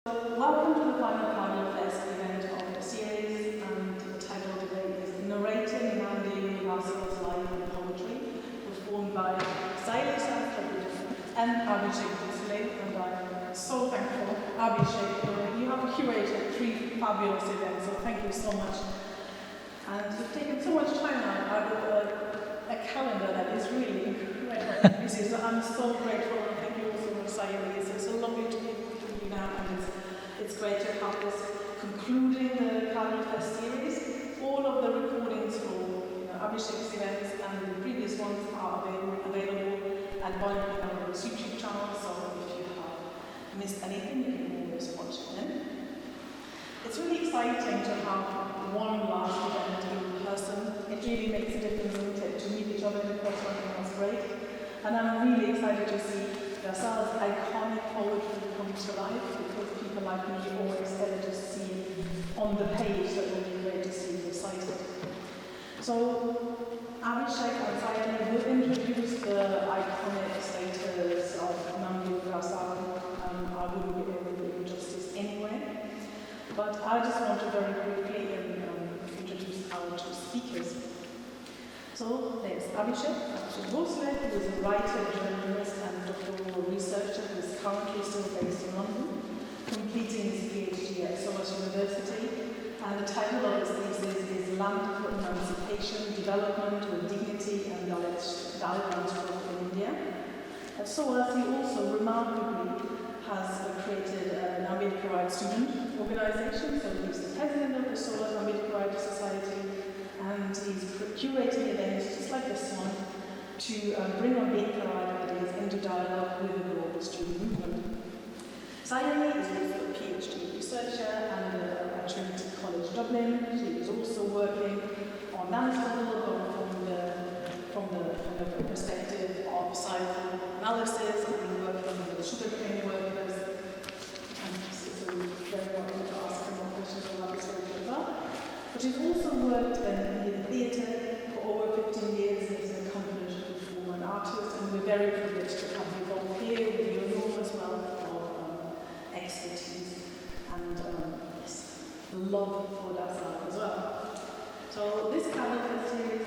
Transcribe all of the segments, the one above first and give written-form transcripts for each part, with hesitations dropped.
Welcome to the final Carnival Fest event of the series, and the title of the day is Narrating Namdeo Dhasal's Life and Poetry, performed by Sayali Sahasrabudhe and Abhishek Bhosale, and I'm so thankful, Abhishek, you have curated 3 fabulous events, so thank you so much. And you've taken so much time out of a calendar that is really incredibly busy, so I'm so grateful, and thank you also for Sayali. It's so lovely to be with you now, and it's great to have this concluding the Carnival Fest series. All of the recordings for Abhishek's events and the previous ones are available at Bonington Gallery's YouTube channel, so if you have missed anything, you can always watch them. It's really exciting to have one last event in person. It really makes a difference, isn't it, to meet each other in person, and that's great. And I'm really excited to see Dhasal's iconic poetry come to life, because people like me always better to see on the page, so it would be great to see recited. So Abhishek and Sayali will introduce the iconic status of Namdeo Dhasal. I wouldn't be able to do justice anyway. But I just want to very quickly introduce our 2 speakers. So there's Abhishek Bhosale, who is a writer, journalist, and doctoral researcher who is currently still based in London, completing his PhD at SOAS University. And the title of his thesis is Land for Emancipation, Development with Dignity and Dalit Panthers in India. At SOAS, he also remarkably has created an Ambedkarite student organization, so he's the president of the SOAS Ambedkarite Society, and he's curating events just like this one to bring Ambedkarite ideas into dialogue with the global student movement. Sayali is also a PhD researcher and at Trinity College Dublin. She is also working on Aristotle from the perspective of psychoanalysis, and been working with the sugarcane workers. And so very welcome to ask her more questions about this as well. But she's also worked in theatre for over 15 years as an accomplished performer and artist, and we're very privileged to have you both here with your enormous wealth of expertise and love for Dhasal as well. So this Carnival series,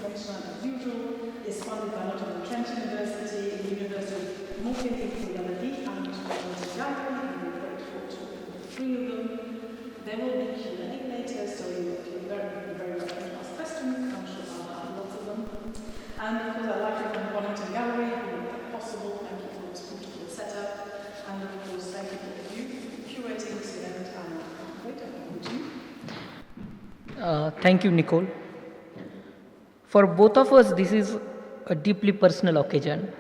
as usual, is funded by Bonington University, the University of Bonington Gallery, and Bonington Gallery, and we're grateful to the 3 of them. There will be Q&A later, so you're very welcome to ask questions. I'm sure I'll have lots of them. And of course, I'd like to thank Bonington Gallery who made that possible. Thank you for this beautiful setup. And of course, thank you for you curating this event. And I can't wait to you. Thank you, Nicole. For both of us, this is a deeply personal occasion.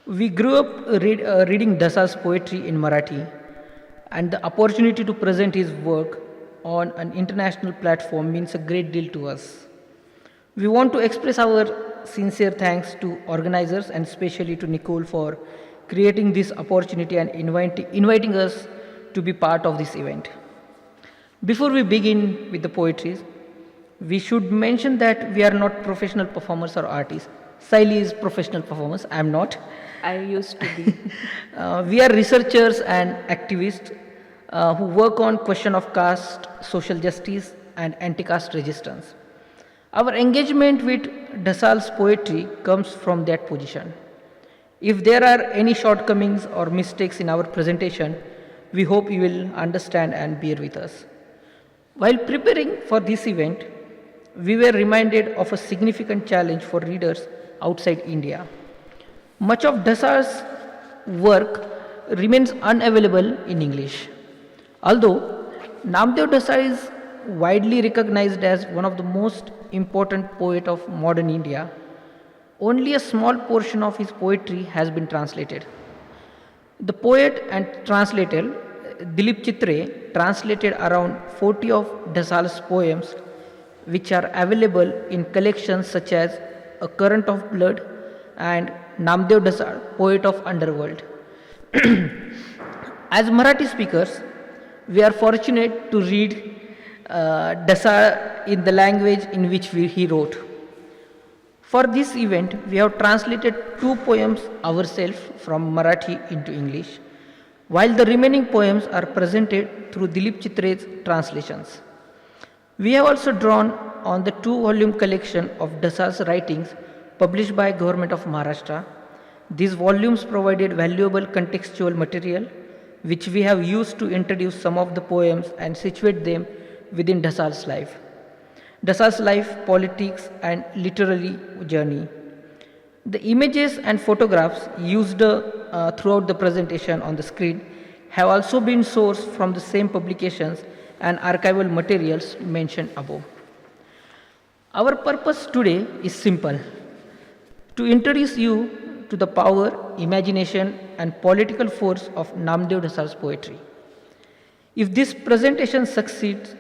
We grew up reading Dhasal's poetry in Marathi, and the opportunity to present his work on an international platform means a great deal to us. We want to express our sincere thanks to organizers and especially to Nicole for creating this opportunity and inviting us to be part of this event. Before we begin with the poetry, we should mention that we are not professional performers or artists. Sayali is professional performers, I am not. I used to be. We are researchers and activists who work on question of caste, social justice, and anti-caste resistance. Our engagement with Dhasal's poetry comes from that position. If there are any shortcomings or mistakes in our presentation, we hope you will understand and bear with us. While preparing for this event, we were reminded of a significant challenge for readers outside India. Much of Dhasal's work remains unavailable in English. Although Namdeo Dhasal is widely recognized as one of the most important poets of modern India, only a small portion of his poetry has been translated. The poet and translator Dalit Panthers translated around 40 of Dhasal's poems, which are available in collections such as A Current of Blood and Namdeo Dhasal, Poet of Underworld. As Marathi speakers, we are fortunate to read Dhasal in the language in which he wrote. For this event, we have translated 2 poems ourselves from Marathi into English. while the remaining poems are presented through Dilip Chitre's translations. We have also drawn on the two-volume collection of Dhasal's writings published by Government of Maharashtra. These volumes provided valuable contextual material which we have used to introduce some of the poems and situate them within Dhasal's life. Dhasal's life, politics, and literary journey. The images and photographs used throughout the presentation on the screen have also been sourced from the same publications and archival materials mentioned above. Our purpose today is simple: to introduce you to the power, imagination, and political force of Namdeo Dhasal's poetry. If this presentation succeeds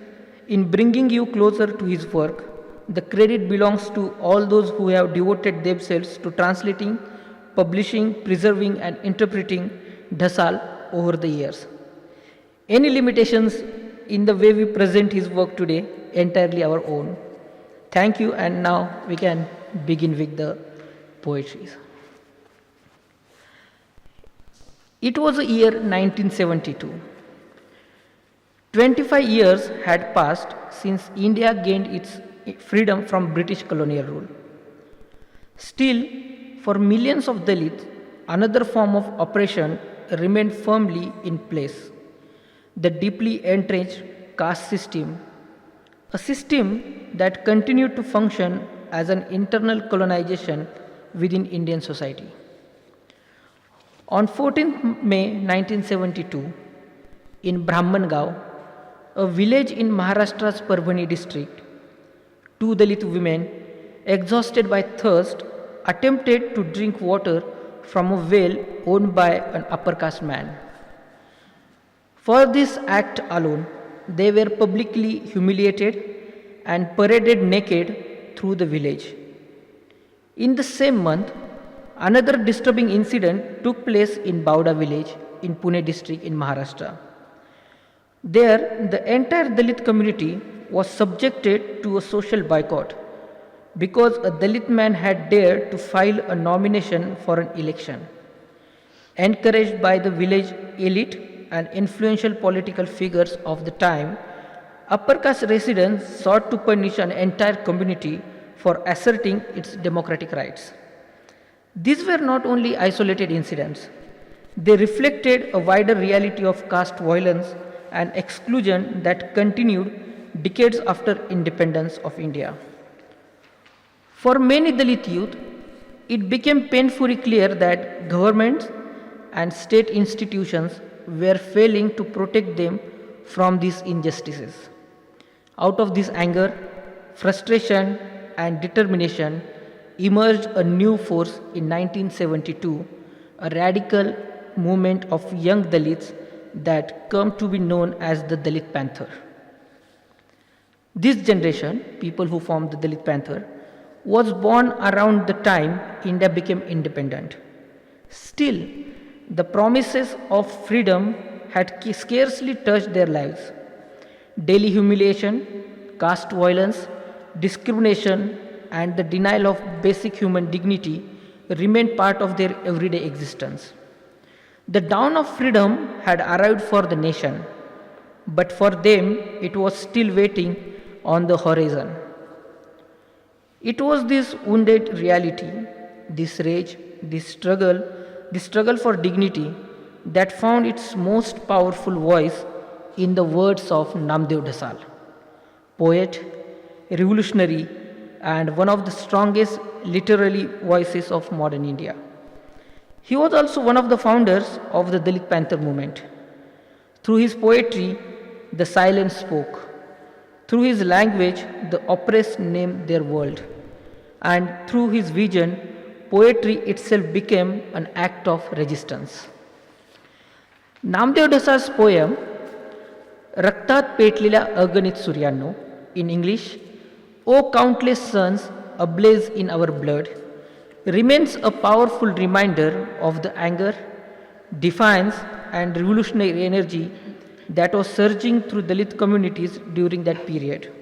in bringing you closer to his work, the credit belongs to all those who have devoted themselves to translating, publishing, preserving, and interpreting Dhasal over the years. Any limitations in the way we present his work today entirely our own. Thank you, and now we can begin with the poetries. It was the year 1972. 25 years had passed since India gained its freedom from British colonial rule. Still, for millions of Dalits, another form of oppression remained firmly in place: the deeply entrenched caste system, a system that continued to function as an internal colonization within Indian society. On 14th May 1972, in Brahmangaon, a village in Maharashtra's Parbhani district, two Dalit women, exhausted by thirst, attempted to drink water from a well owned by an upper caste man. For this act alone, they were publicly humiliated and paraded naked through the village. In the same month, another disturbing incident took place in Bauda village in Pune district in Maharashtra. There, the entire Dalit community was subjected to a social boycott because a Dalit man had dared to file a nomination for an election. Encouraged by the village elite and influential political figures of the time, upper caste residents sought to punish an entire community for asserting its democratic rights. These were not only isolated incidents, they reflected a wider reality of caste violence and exclusion that continued decades after independence of India. For many Dalit youth, it became painfully clear that governments and state institutions were failing to protect them from these injustices. Out of this anger, frustration, and determination emerged a new force in 1972, a radical movement of young Dalits that come to be known as the Dalit Panther. This generation, people who formed the Dalit Panther, was born around the time India became independent. Still, the promises of freedom had scarcely touched their lives. Daily humiliation, caste violence, discrimination, and the denial of basic human dignity remained part of their everyday existence. The dawn of freedom had arrived for the nation, but for them it was still waiting on the horizon. It was this wounded reality, this rage, this struggle for dignity that found its most powerful voice in the words of Namdeo Dhasal, poet, revolutionary, and one of the strongest literary voices of modern India. He was also one of the founders of the Dalit Panther movement. Through his poetry, the silent spoke. Through his language, the oppressed named their world. And through his vision, poetry itself became an act of resistance. Namdeo Dhasal's poem, रक्तात पेटलेल्या अगणित सूर्यांनो, in English, O countless suns ablaze in our blood, remains a powerful reminder of the anger, defiance, and revolutionary energy that was surging through Dalit communities during that period.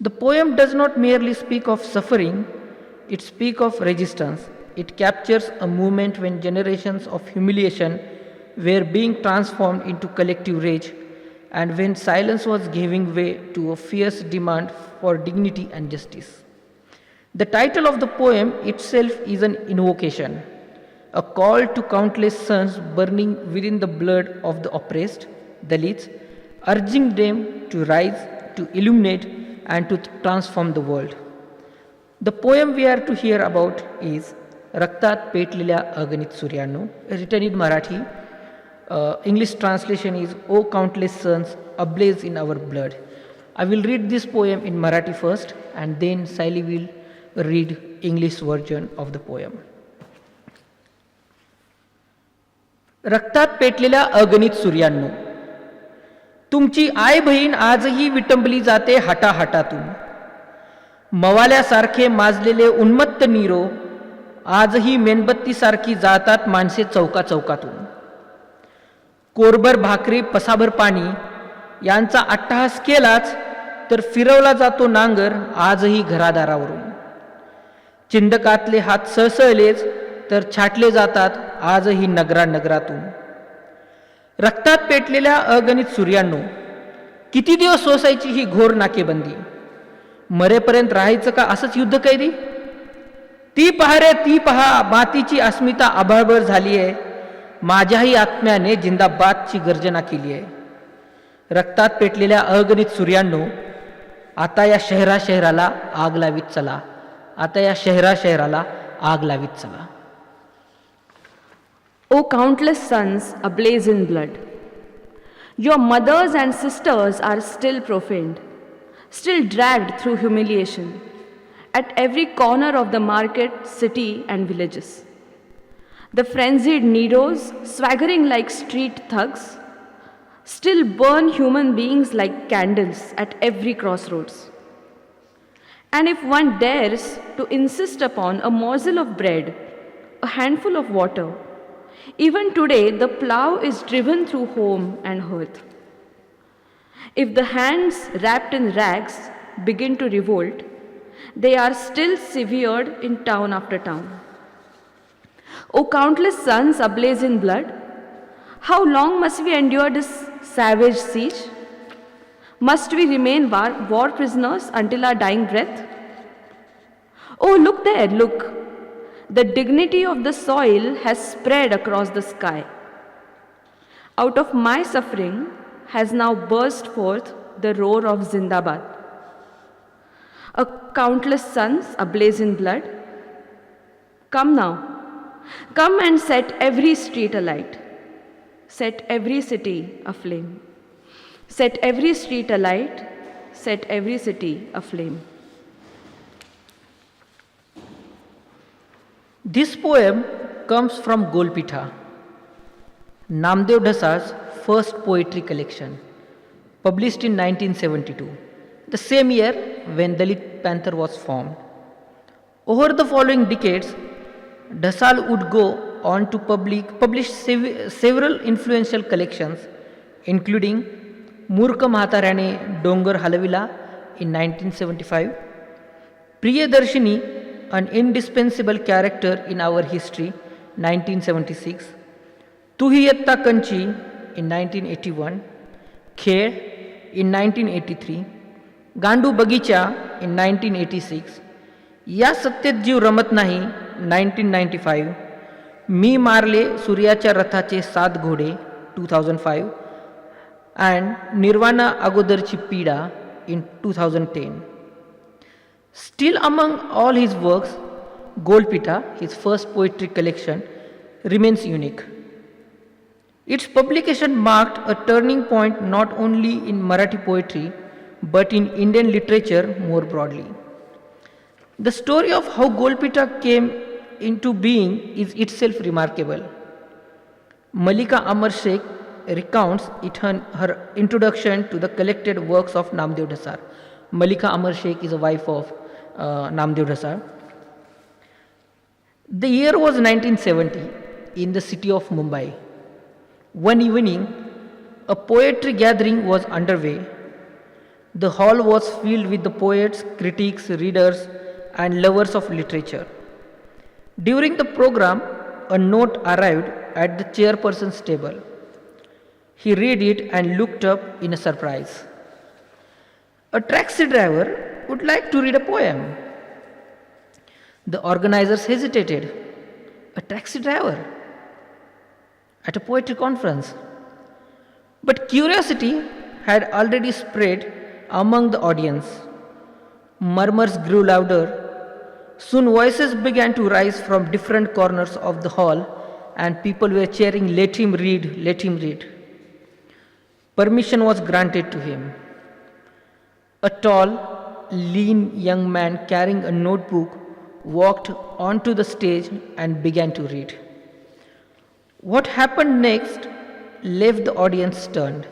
The poem does not merely speak of suffering, it speaks of resistance. It captures a moment when generations of humiliation, were being transformed into collective rage, and when silence was giving way to a fierce demand for dignity and justice. The title of the poem itself is an invocation, a call to countless suns burning within the blood of the oppressed, Dalits, urging them to rise, to illuminate, and to transform the world. The poem we are to hear about is Raktat Petleल्या Aganit Suryanno, written in Marathi. English translation is O countless suns ablaze in our blood. I will read this poem in Marathi first, and then Sayali will read English version of the poem. रक्तात पेटलेल्या अगणित सूर्यांनो, तुमची आई बहीण आजही विटंबली जाते हाटाहाटातून. मवाल्यासारखे माजलेले उन्मत्त Nero आजही मेणबत्तीसारखी जातात माणसे चौका चौकातून. कोरभर भाकरी पसाभर पाणी यांचा अट्टहास केलाच तर फिरवला जातो नांगर आजही घरादारावरून. चिंदकातले हात सळसळलेच तर छाटले जातात आजही नगरातून. रक्तात पेटलेल्या अगणित सूर्यांनो, किती दिवस सोसायची ही घोर नाकेबंदी. मरेपर्यंत राहायचं का असंच युद्ध कैदी. ती पहा रे ती पहा, मातीची अस्मिता आभाळभर झाली आहे. माझ्याही आत्म्याने जिंदाबादची गर्जना केली आहे. रक्तात पेटलेल्या अगणित सूर्यांनो, आता या शहराला आग लावीत चला. आता या शहराला आग लावीत चला. O countless suns ablaze in blood, your mothers and sisters are still profaned, still dragged through humiliation at every corner of the market, city and villages. The frenzied neros, swaggering like street thugs, still burn human beings like candles at every crossroads. And if one dares to insist upon a morsel of bread, a handful of water, even today the plough is driven through home and hearth. If the hands wrapped in rags begin to revolt, they are still severed in town after town. O countless suns ablaze in blood, how long must we endure this savage siege? Must we remain war prisoners until our dying breath? Oh, look there, look. The dignity of the soil has spread across the sky. Out of my suffering has now burst forth the roar of Zindabad. A countless suns ablaze in blood. Come now, come and set every street alight. Set every city aflame. Set every street alight. Set every city aflame. This poem comes from Golpitha, Namdeo Dhasal's first poetry collection, published in 1972, the same year when Dalit Panther was formed. Over the following decades, Dhasal would go on to publish several influential collections, including Murka Mahatarane Dongar Halavila in 1975, Priyadarshini, an indispensable character in our history, 1976, Tuhiyetta Kanchi in 1981, Kher in 1983, Gandu Bagicha in 1986, या सत्तेत जीव रमत नाही 1995, मी मारले सूर्याच्या रथाचे 7 घोडे 2005 and nirvana अगोदरची पीडा in 2010. Still among all his works, Golpitha, his first poetry collection, remains unique. Its publication marked a turning point not only in Marathi poetry but in Indian literature more broadly. The story of how Golpitha came into being is itself remarkable. Malika Amar Sheikh recounts it in her introduction to the collected works of Namdeo Dhasal. Malika Amar Sheikh is a wife of Namdeo Dhasal. The year was 1970 in the city of Mumbai. One evening, a poetry gathering was underway. The hall was filled with the poets, critics, readers, and lovers of literature. During the program, a note arrived at the chairperson's table. He read it and looked up in a surprise. A taxi driver would like to read a poem. The organizers hesitated. A taxi driver at a poetry conference. But curiosity had already spread among the audience. Murmurs grew louder. Soon voices began to rise from different corners of the hall, and people were cheering, "Let him read, let him read." Permission was granted to him. A tall, lean young man carrying a notebook walked onto the stage and began to read. What happened next left the audience stunned.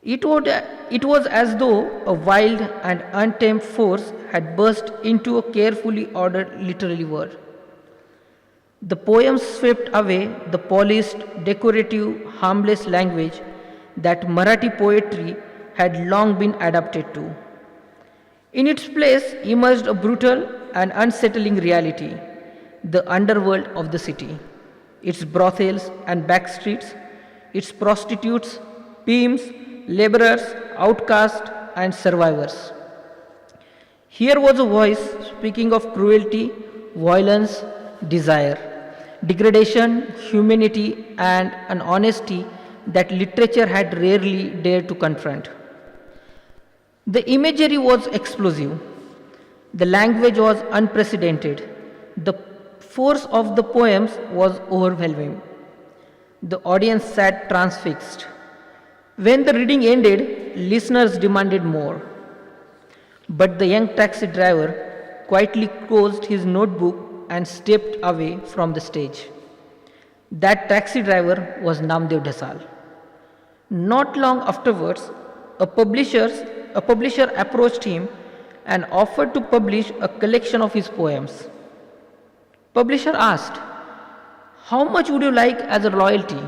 It was as though a wild and untamed force had burst into a carefully ordered literary world. The poem swept away the polished, decorative, harmless language that Marathi poetry had long been adapted to. In its place emerged a brutal and unsettling reality, the underworld of the city, its brothels and back streets, its prostitutes, pimps, laborers, outcasts, and survivors. Here was a voice speaking of cruelty, violence, desire, degradation, humanity, and an honesty that literature had rarely dared to confront. The imagery was explosive. The language was unprecedented. The force of the poems was overwhelming. The audience sat transfixed. When the reading ended, listeners demanded more. But the young taxi driver quietly closed his notebook and stepped away from the stage. That taxi driver was Namdeo Dhasal. Not long afterwards, a publisher approached him and offered to publish a collection of his poems. Publisher asked, "How much would you like as a royalty?"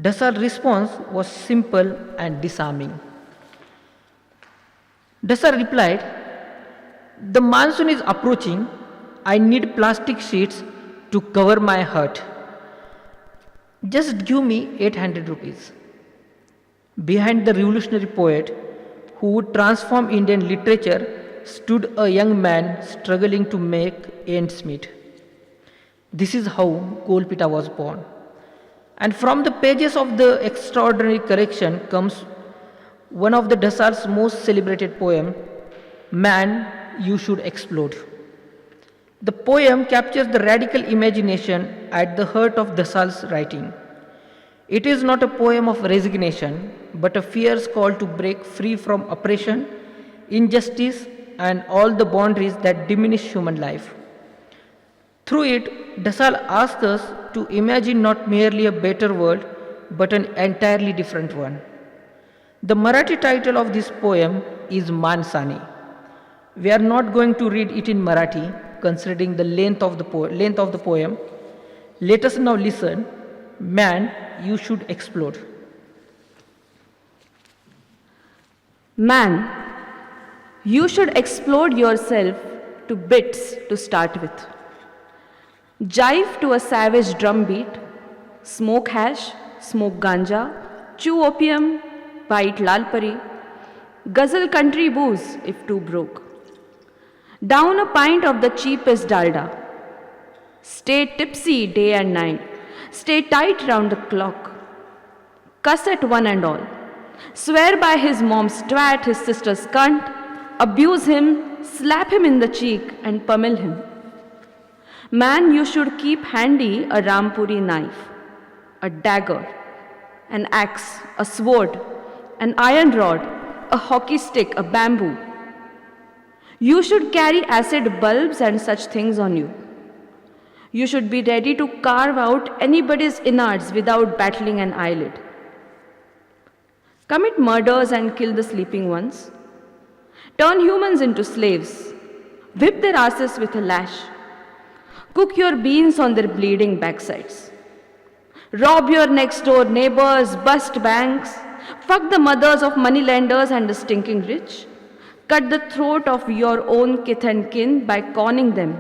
Dhasal's response was simple and disarming. Dhasal replied, "The monsoon is approaching. I need plastic sheets to cover my hut. Just give me 800 rupees. Behind the revolutionary poet who would transform Indian literature stood a young man struggling to make ends meet. This is how Kolpita was born. And from the pages of the extraordinary collection comes one of the Dhasal's most celebrated poem, Man, You Should Explode. The poem captures the radical imagination at the heart of Dhasal's writing. It is not a poem of resignation, but a fierce call to break free from oppression, injustice, and all the boundaries that diminish human life. Through it, Dhasal asks us to imagine not merely a better world, but an entirely different one. The Marathi title of this poem is Mansani. We are not going to read it in Marathi, considering the length of the poem. Let us now listen. Man, you should explode. Man, you should explode yourself to bits to start with. Jive to a savage drum beat, smoke hash, smoke ganja, chew opium, bite lalpari, guzzle country booze if too broke. Down a pint of the cheapest dalda. Stay tipsy day and night. Stay tight round the clock. Cuss at one and all. Swear by his mom's twat, his sister's cunt. Abuse him, slap him in the cheek and pummel him. Man, you should keep handy a Rampuri knife, a dagger, an axe, a sword, an iron rod, a hockey stick, a bamboo. You should carry acid bulbs and such things on you. You should be ready to carve out anybody's innards without battling an eyelid. Commit murders and kill the sleeping ones. Turn humans into slaves. Whip their asses with a lash. Cook your beans on their bleeding backsides. Rob your next door neighbors, bust banks. Fuck the mothers of moneylenders and the stinking rich. Cut the throat of your own kith and kin by conning them.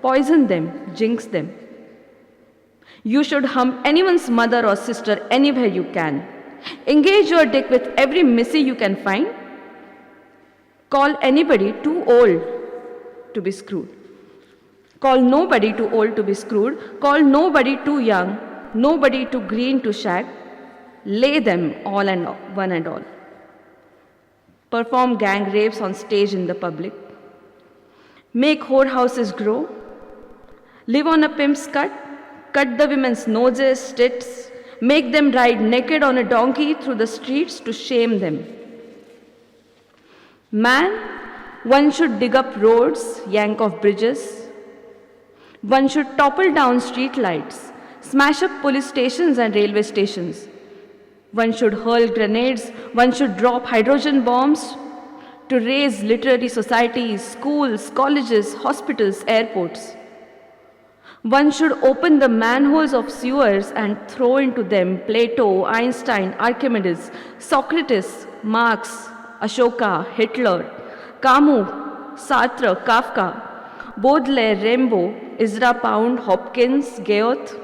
Poison them, jinx them. You should hump anyone's mother or sister anywhere you can. Engage your dick with every missy you can find. Call anybody too old to be screwed. Call nobody too old to be screwed. Call nobody too young, nobody too green to shag. Lay them all and one and all. Perform gang rapes on stage in the public. Make whorehouses grow. Live on a pimp's cut. Cut the women's noses, tits. Make them ride naked on a donkey through the streets to shame them. Man, one should dig up roads, yank off bridges. One should topple down street lights, smash up police stations and railway stations. One should hurl grenades, one should drop hydrogen bombs to raise literary societies, schools, colleges, hospitals, airports. One should open the manholes of sewers and throw into them Plato, Einstein, Archimedes, Socrates, Marx, Ashoka, Hitler, Camus, Sartre, Kafka, Baudelaire, Rimbaud, Ezra Pound, Hopkins, Goethe,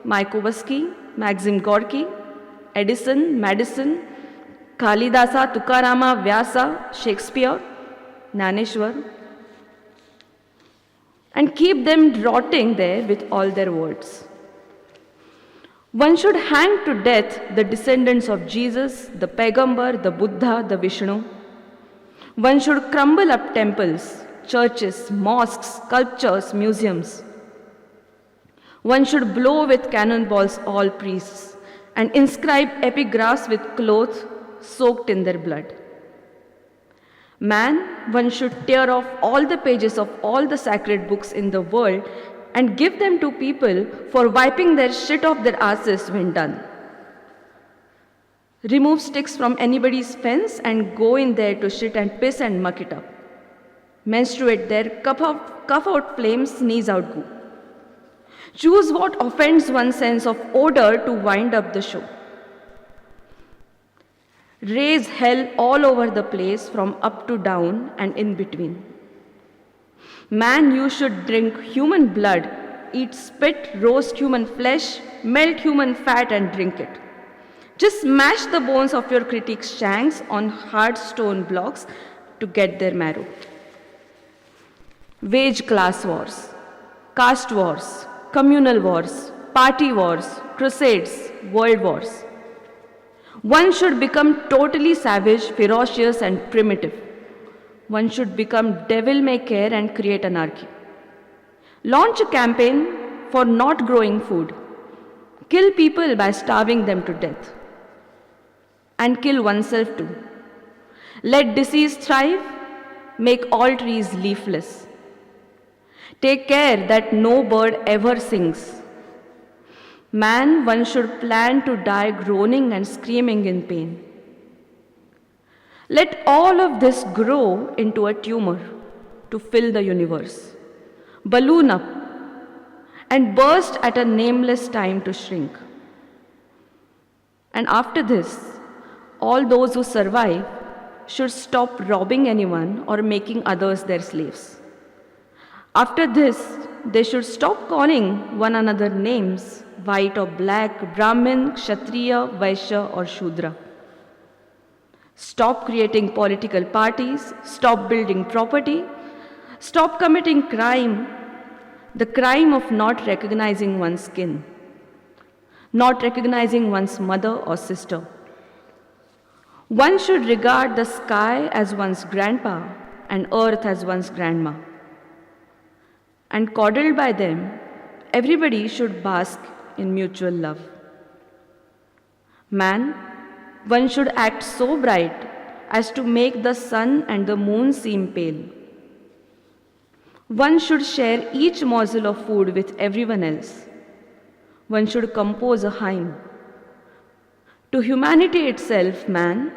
Mayakovsky, Maxim Gorky, Edison, Madison, Kalidasa, Tukarama, Vyasa, Shakespeare, Naneshwar, and keep them rotting there with all their words. One should hang to death the descendants of Jesus, the Paigambar, the Buddha, the Vishnu. One should crumble up temples, churches, mosques, sculptures, museums. One should blow with cannonballs all priests and inscribe epigraphs with cloth soaked in their blood. Man, one should tear off all the pages of all the sacred books in the world and give them to people for wiping their shit off their asses when done. Remove sticks from anybody's fence and go in there to shit and piss and muck it up. Menstruate there, cuff out flames, sneeze out goo. Choose what offends one's sense of odor to wind up the show. Raise hell all over the place from up to down and in between. Man, you should drink human blood, eat spit, roast human flesh, melt human fat and drink it. Just smash the bones of your critics' shanks on hard stone blocks to get their marrow. Wage class wars, caste wars, communal wars, party wars, crusades, world wars. One should become totally savage, ferocious and primitive. One should become devil-may-care and create anarchy. Launch a campaign for not growing food. Kill people by starving them to death. And kill oneself too. Let disease thrive. Make all trees leafless. Take care that no bird ever sings. Man, one should plan to die groaning and screaming in pain. Let all of this grow into a tumor to fill the universe, balloon up, and burst at a nameless time to shrink. And after this, all those who survive should stop robbing anyone or making others their slaves. After this, they should stop calling one another names, white or black, Brahmin, Kshatriya, Vaishya or Shudra. Stop creating political parties, stop building property, stop committing crime, the crime of not recognizing one's skin, not recognizing one's mother or sister. One should regard the sky as one's grandpa and earth as one's grandma. And coddled by them, everybody should bask in mutual love. Man, one should act so bright as to make the sun and the moon seem pale. One should share each morsel of food with everyone else. One should compose a hymn. To humanity itself, man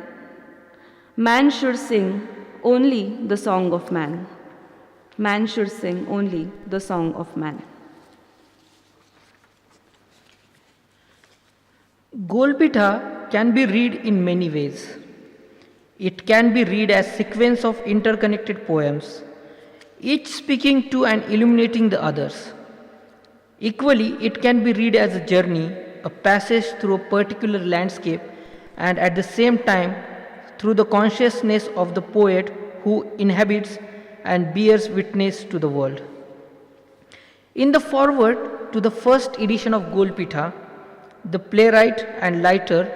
should sing only the song of man. Man should sing only the song of man. Golpitha can be read in many ways. It can be read as sequence of interconnected poems, each speaking to and illuminating the others. Equally, it can be read as a journey, a passage through a particular landscape, and at the same time through the consciousness of the poet who inhabits and bears witness to the world. In the foreword to the first edition of Golpitha, the playwright and writer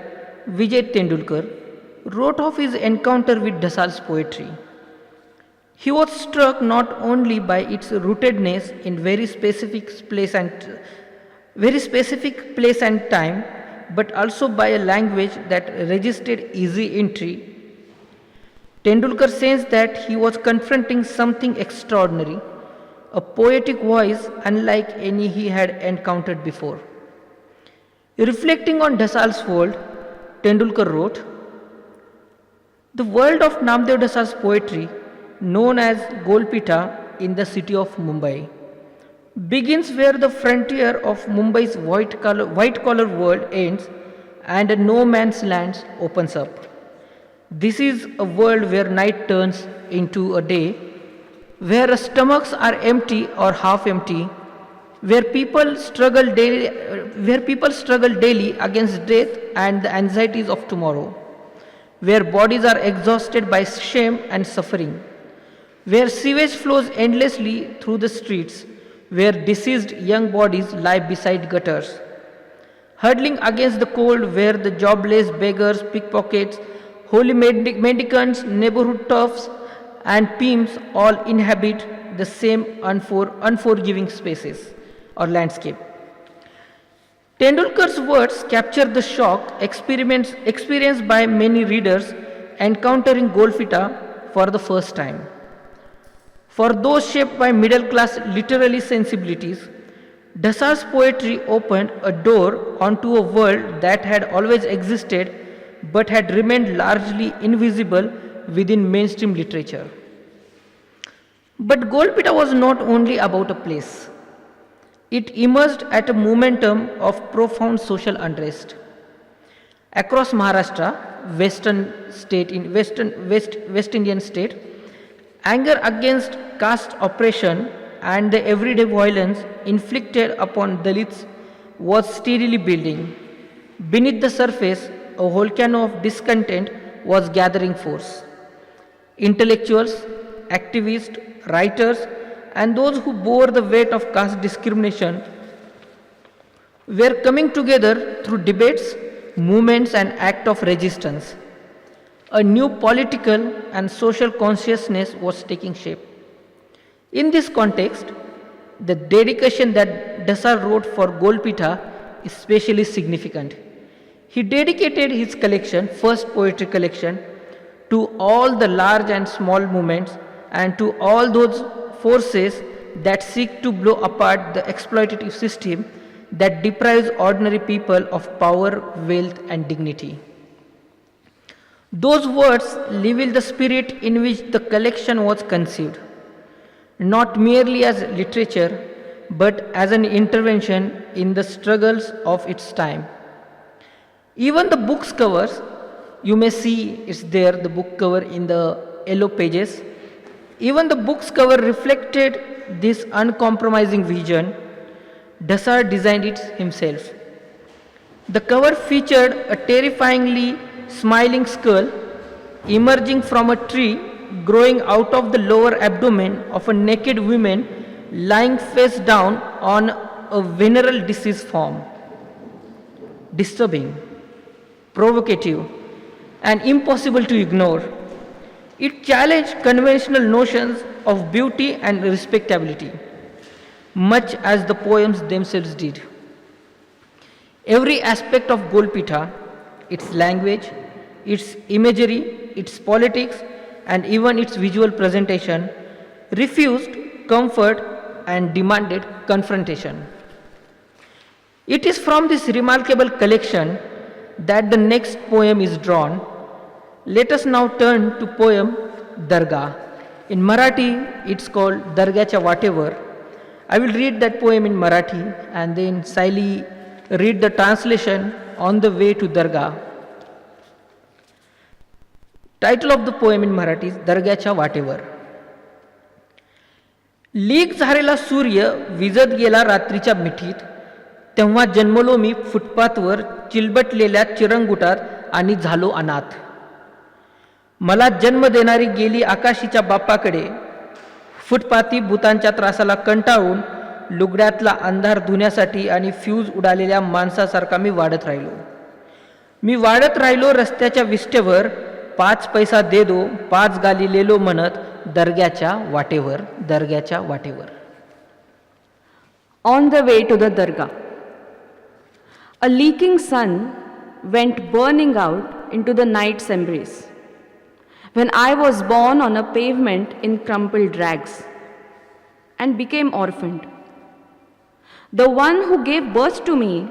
Vijay Tendulkar wrote of his encounter with Dhasal's poetry. He was struck not only by its rootedness in very specific place and time, but also by a language that registered easy entry. Tendulkar says that he was confronting something extraordinary, a poetic voice unlike any he had encountered before. Reflecting on Dhasal's world, Tendulkar wrote, "The world of Namdeo Dhasal's poetry, known as Golpitha in the city of Mumbai, begins where the frontier of Mumbai's white-collar world ends and a no man's land opens up. This is a world where night turns into a day, where stomachs are empty or half empty, where people struggle daily against death and the anxieties of tomorrow, where bodies are exhausted by shame and suffering, where sewage flows endlessly through the streets, where deceased young bodies lie beside gutters, hurtling against the cold, where the jobless beggars, pickpockets, holy mendicants, neighborhood toughs, and pimps all inhabit the same unforgiving spaces or landscape." Tendulkar's words capture the shock experienced by many readers encountering Golpitha for the first time. For those shaped by middle class literary sensibilities, Dhasal's poetry opened a door onto a world that had always existed but had remained largely invisible within mainstream literature. But Golpitha was not only about a place. It emerged at a momentum of profound social unrest. Across Maharashtra, West Indian state, anger against caste oppression and the everyday violence inflicted upon Dalits was steadily building. Beneath the surface, a volcano of discontent was gathering force. Intellectuals, activists, writers, and those who bore the weight of caste discrimination were coming together through debates, movements, and acts of resistance. A new political and social consciousness was taking shape. In this context, the dedication that Dhasal wrote for Golpitha is especially significant. He dedicated his collection, first poetry collection, to all the large and small movements and to all those forces that seek to blow apart the exploitative system that deprives ordinary people of power, wealth, and dignity. Those words reveal the spirit in which the collection was conceived, not merely as literature, but as an intervention in the struggles of its time. Even the book's covers, you may see it's there, the book cover in the yellow pages. Even the book's cover reflected this uncompromising vision. Dhasal designed it himself. The cover featured a terrifyingly smiling skull emerging from a tree growing out of the lower abdomen of a naked woman lying face down on a venereal disease form. Disturbing, provocative, and impossible to ignore. It challenged conventional notions of beauty and respectability, much as the poems themselves did. Every aspect of Golpitha, its language, its imagery, its politics, and even its visual presentation, refused comfort and demanded confrontation. It is from this remarkable collection that the next poem is drawn. Let us now turn to poem Dargah. In Marathi, it's called Dargacha Whatever. I will read that poem in Marathi and then Sayali read the translation on the way to Dargah. Title of the poem in Marathi is Dargacha Whatever. Leak झालेला सूर्य विजत गेला रात्रीच्या मिठीत, तेव्हा जन्मलो मी फुटपाथवर चिलबटलेल्या चिरंगुटात आणि झालो अनाथ. मला जन्म देणारी गेली आकाशीच्या बाप्पाकडे. फुटपाथी भूतांच्या त्रासाला कंटाळून लुगड्यातला अंधार धुण्यासाठी आणि फ्यूज उडालेल्या माणसासारखा मी वाढत राहिलो रस्त्याच्या विष्टेवर. 5 पैसा दे दो 5 गाली लेलो म्हणत दर्ग्याच्या वाटेवर. On the way to the dargah, a leaking sun went burning out into the night's embrace. When I was born on a pavement in crumpled rags and became orphaned, the one who gave birth to me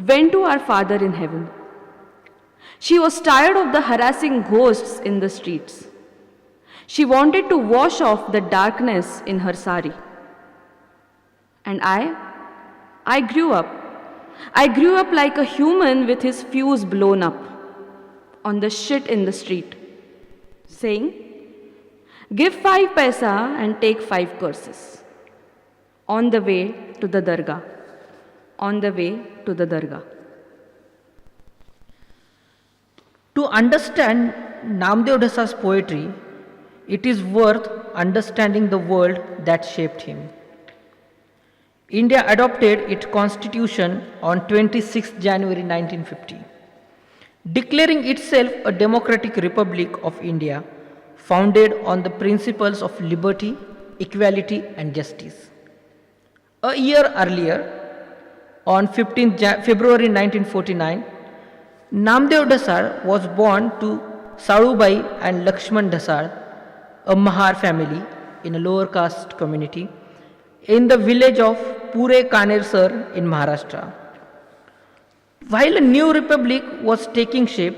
went to our Father in heaven. She was tired of the harassing ghosts in the streets. She wanted to wash off the darkness in her sari. And I grew up. I grew up like a human with his fuse blown up on the shit in the street, saying, "Give 5 paisa and take 5 curses." On the way to the dargah. On the way to the dargah. To understand Namdeo Dhasal's poetry, it is worth understanding the world that shaped him. India adopted its constitution on 26 January 1950, declaring itself a democratic republic of India founded on the principles of liberty, equality and justice. A year earlier, on 15th February 1949, Namdeo Dhasal was born to Salubai and Lakshman Dhasal, a Mahar family in a lower caste community in the village of Pure Kanersar in Maharashtra. While a new republic was taking shape,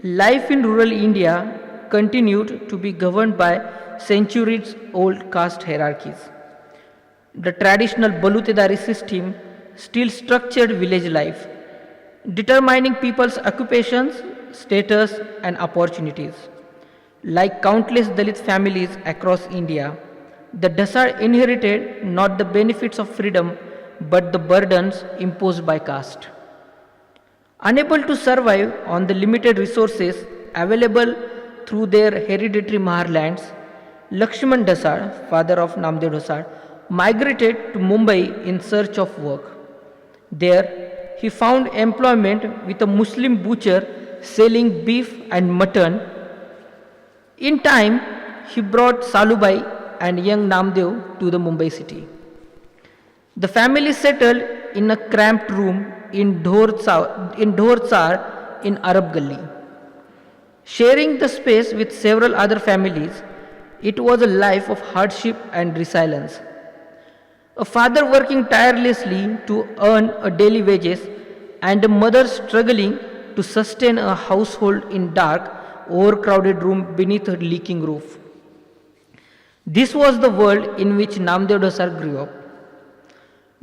life in rural India continued to be governed by centuries-old caste hierarchies. The traditional Balutedari system still structured village life, determining people's occupations, status and opportunities. Like countless Dalit families across India, the Dhasal inherited not the benefits of freedom but the burdens imposed by caste. Unable to survive on the limited resources available through their hereditary Mahar lands, Lakshman Dhasal, father of Namdeo Dhasal, migrated to Mumbai in search of work. There, he found employment with a Muslim butcher selling beef and mutton. In time, he brought Salubai and young Namdeo to the Mumbai city. The family settled in a cramped room in Dhor-Tsar in Arab Gully. Sharing the space with several other families, it was a life of hardship and resilience. A father working tirelessly to earn a daily wages and a mother struggling to sustain a household in dark, overcrowded room beneath a leaking roof. This was the world in which Namdeo Dhasal grew up.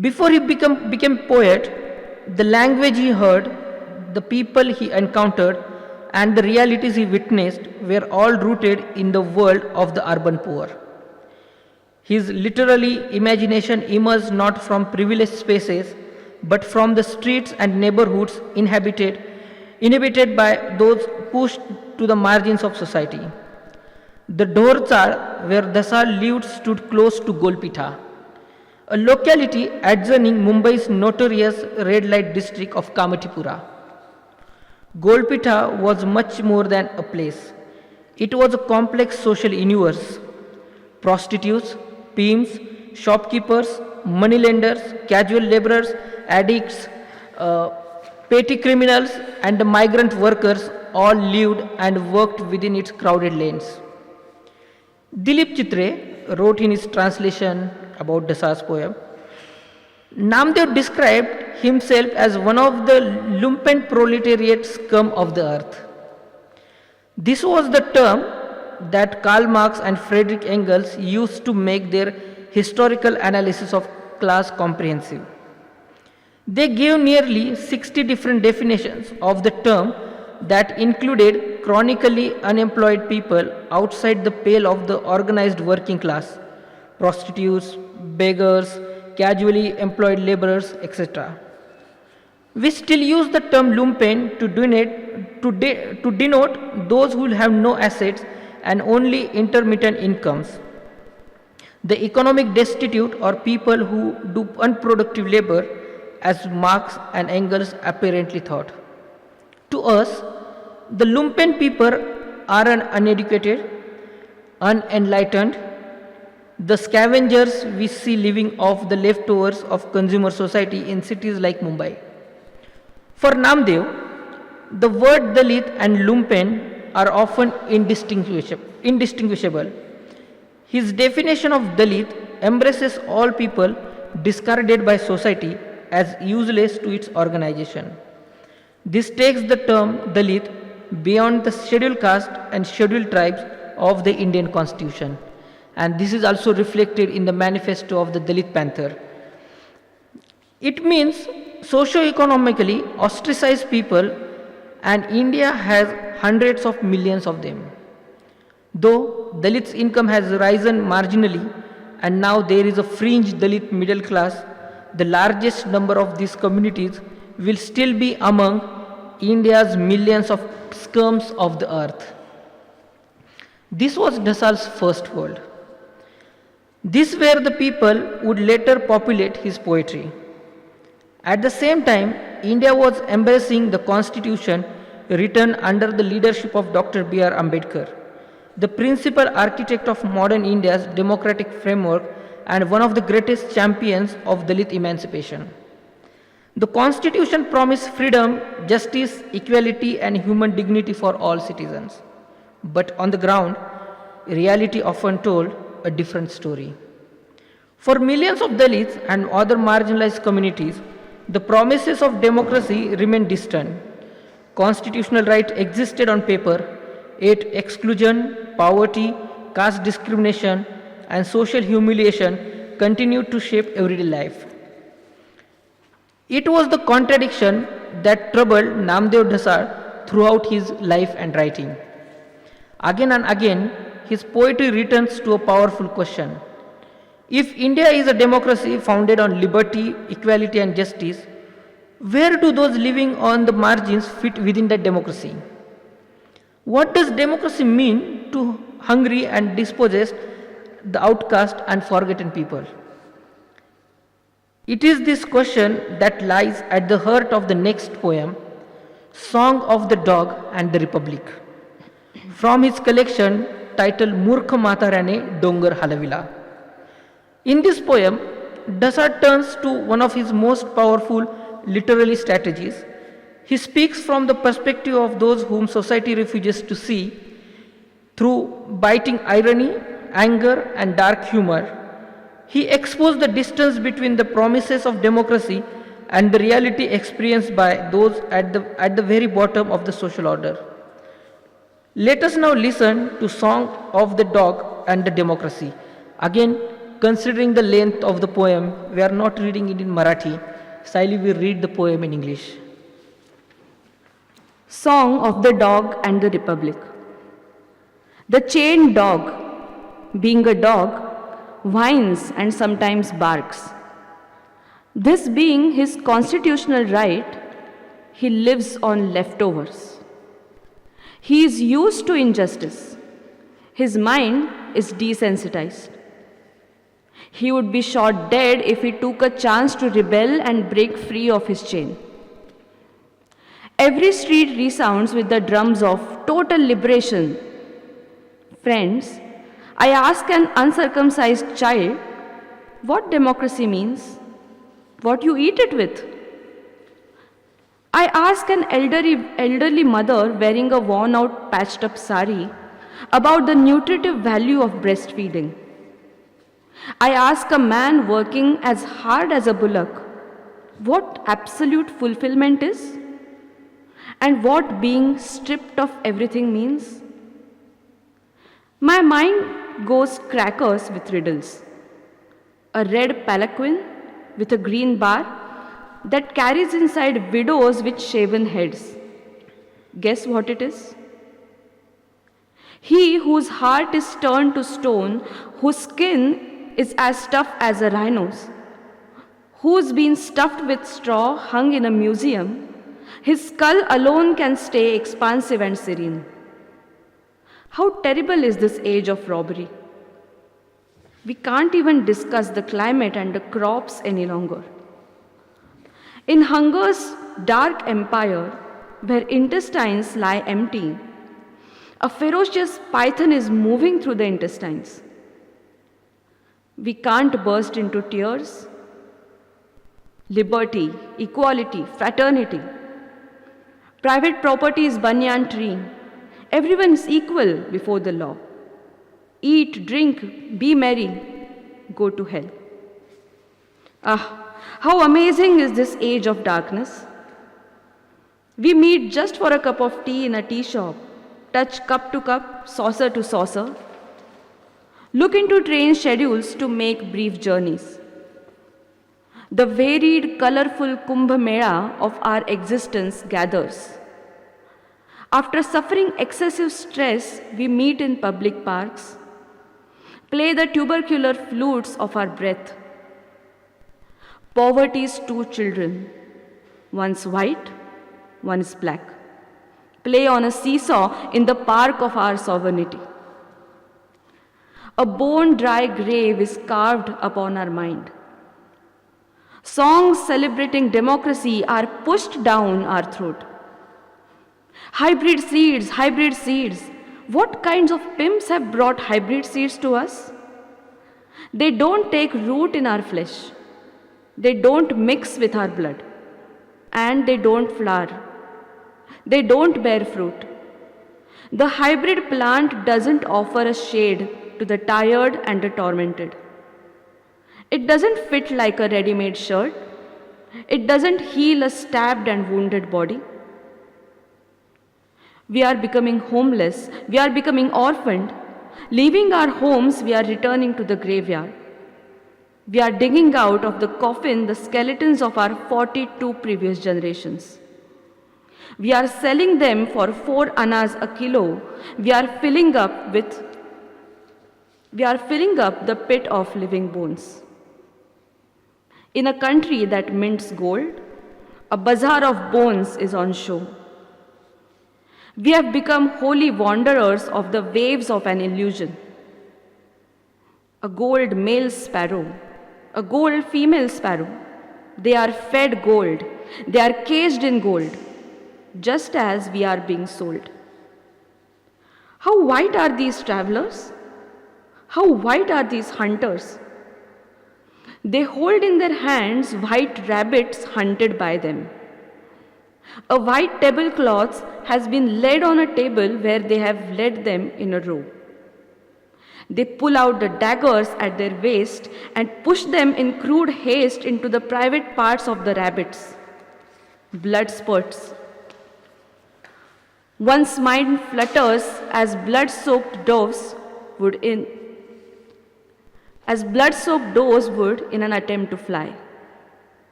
Before he became poet, the language he heard, the people he encountered, and the realities he witnessed were all rooted in the world of the urban poor. His literary imagination emerged not from privileged spaces, but from the streets and neighborhoods inhabited by those pushed to the margins of society. The Dhor-Tsar, where Dhasal lived, stood close to Golpitha, a locality adjoining Mumbai's notorious red light district of Kamatipura. Golpitha was much more than a place. It was a complex social universe. Prostitutes, pimps, shopkeepers, moneylenders, casual laborers, addicts, petty criminals and migrant workers all lived and worked within its crowded lanes. Dilip Chitre wrote in his translation about Dhasal's poem, Namdeo described himself as one of the lumpen proletariat scum of the earth. This was the term that Karl Marx and Friedrich Engels used to make their historical analysis of class comprehensive. They gave nearly 60 different definitions of the term that included chronically unemployed people outside the pale of the organized working class, prostitutes, beggars, casually employed laborers, etc. We still use the term lumpen to denote those who have no assets and only intermittent incomes. The economic destitute or people who do unproductive labor, as Marx and Engels apparently thought. To us, the lumpen people are uneducated, unenlightened, the scavengers we see living off the leftovers of consumer society in cities like Mumbai. For Namdeo, the word Dalit and lumpen are often indistinguishable. His definition of Dalit embraces all people discarded by society as useless to its organization. This takes the term Dalit beyond the scheduled caste and scheduled tribes of the Indian Constitution. And this is also reflected in the manifesto of the Dalit Panther. It means socio-economically ostracized people, and India has hundreds of millions of them. Though Dalits' income has risen marginally, and now there is a fringe Dalit middle class, the largest number of these communities will still be among India's millions of scums of the earth. This was Dhasal's first world. These were the people who would later populate his poetry. At the same time, India was embracing the constitution written under the leadership of Dr. B.R. Ambedkar, the principal architect of modern India's democratic framework and one of the greatest champions of Dalit emancipation. The constitution promised freedom, justice, equality, and human dignity for all citizens. But on the ground, reality often told a different story. For millions of Dalits and other marginalized communities, the promises of democracy remained distant. Constitutional rights existed on paper, yet exclusion, poverty, caste discrimination, and social humiliation continued to shape everyday life. It was the contradiction that troubled Namdeo Dhasal throughout his life and writing. Again and again, his poetry returns to a powerful question. If India is a democracy founded on liberty, equality, and justice, where do those living on the margins fit within that democracy? What does democracy mean to hungry and dispossessed, the outcast and forgotten people? It is this question that lies at the heart of the next poem, Song of the Dog and the Republic, from his collection titled Murkha Matarane Dongar Halavila. In this poem, Dhasal turns to one of his most powerful literary strategies. He speaks from the perspective of those whom society refuses to see through biting irony, anger, and dark humor. He exposed the distance between the promises of democracy and the reality experienced by those at the very bottom of the social order. Let us now listen to Song of the Dog and the Democracy. Again, considering the length of the poem, we are not reading it in Marathi. Sayali will read the poem in English. Song of the Dog and the Republic. The chained dog, being a dog, whines and sometimes barks. This being his constitutional right, he lives on leftovers. He is used to injustice. His mind is desensitized. He would be shot dead if he took a chance to rebel and break free of his chain. Every street resounds with the drums of total liberation. Friends, I ask an uncircumcised child what democracy means, what you eat it with. I ask an elderly mother wearing a worn-out, patched-up sari about the nutritive value of breastfeeding. I ask a man working as hard as a bullock what absolute fulfillment is and what being stripped of everything means. My mind goes crackers with riddles. A red palanquin with a green bar that carries inside widows with shaven heads. Guess what it is? He whose heart is turned to stone, whose skin is as tough as a rhino's. Who's been stuffed with straw hung in a museum, his skull alone can stay expansive and serene. How terrible is this age of robbery? We can't even discuss the climate and the crops any longer. In hunger's dark empire, where intestines lie empty, a ferocious python is moving through the intestines. We can't burst into tears. Liberty, equality, fraternity. Private property is banyan tree. Everyone is equal before the law. Eat, drink, be merry, go to hell. Ah, how amazing is this age of darkness. We meet just for a cup of tea in a tea shop, touch cup to cup, saucer to saucer, look into train schedules to make brief journeys. The varied, colorful Kumbh Mela of our existence gathers. After suffering excessive stress, we meet in public parks, play the tubercular flutes of our breath. Poverty's two children, one's white, one is black, play on a seesaw in the park of our sovereignty. A bone-dry grave is carved upon our mind. Songs celebrating democracy are pushed down our throat. Hybrid seeds, hybrid seeds. What kinds of pimps have brought hybrid seeds to us? They don't take root in our flesh. They don't mix with our blood. And they don't flower. They don't bear fruit. The hybrid plant doesn't offer a shade to the tired and the tormented. It doesn't fit like a ready-made shirt. It doesn't heal a stabbed and wounded body. We are becoming homeless. We are becoming orphaned. Leaving our homes, we are returning to the graveyard. We are digging out of the coffin the skeletons of our 42 previous generations. We are selling them for 4 annas a kilo. We are filling up the pit of living bones. In a country that mints gold, a bazaar of bones is on show. We have become holy wanderers of the waves of an illusion. A gold male sparrow, a gold female sparrow. They are fed gold. They are caged in gold, just as we are being sold. How white are these travelers? How white are these hunters? They hold in their hands white rabbits hunted by them. A white tablecloth has been laid on a table where they have laid them in a row. They pull out the daggers at their waist and push them in crude haste into the private parts of the rabbits. Blood spurts. One's mind flutters as blood-soaked doves would in an attempt to fly.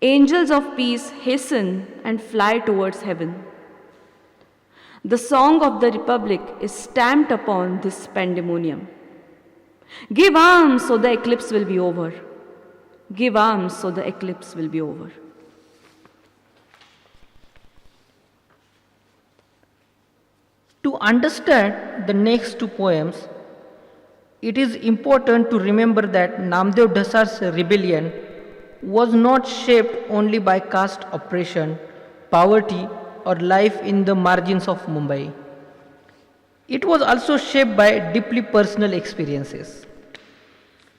Angels of peace hasten and fly towards heaven. The song of the Republic is stamped upon this pandemonium. Give arms so the eclipse will be over. Give arms so the eclipse will be over. To understand the next two poems, it is important to remember that Namdeo Dhasal's rebellion was not shaped only by caste oppression, poverty, or life in the margins of Mumbai. It was also shaped by deeply personal experiences.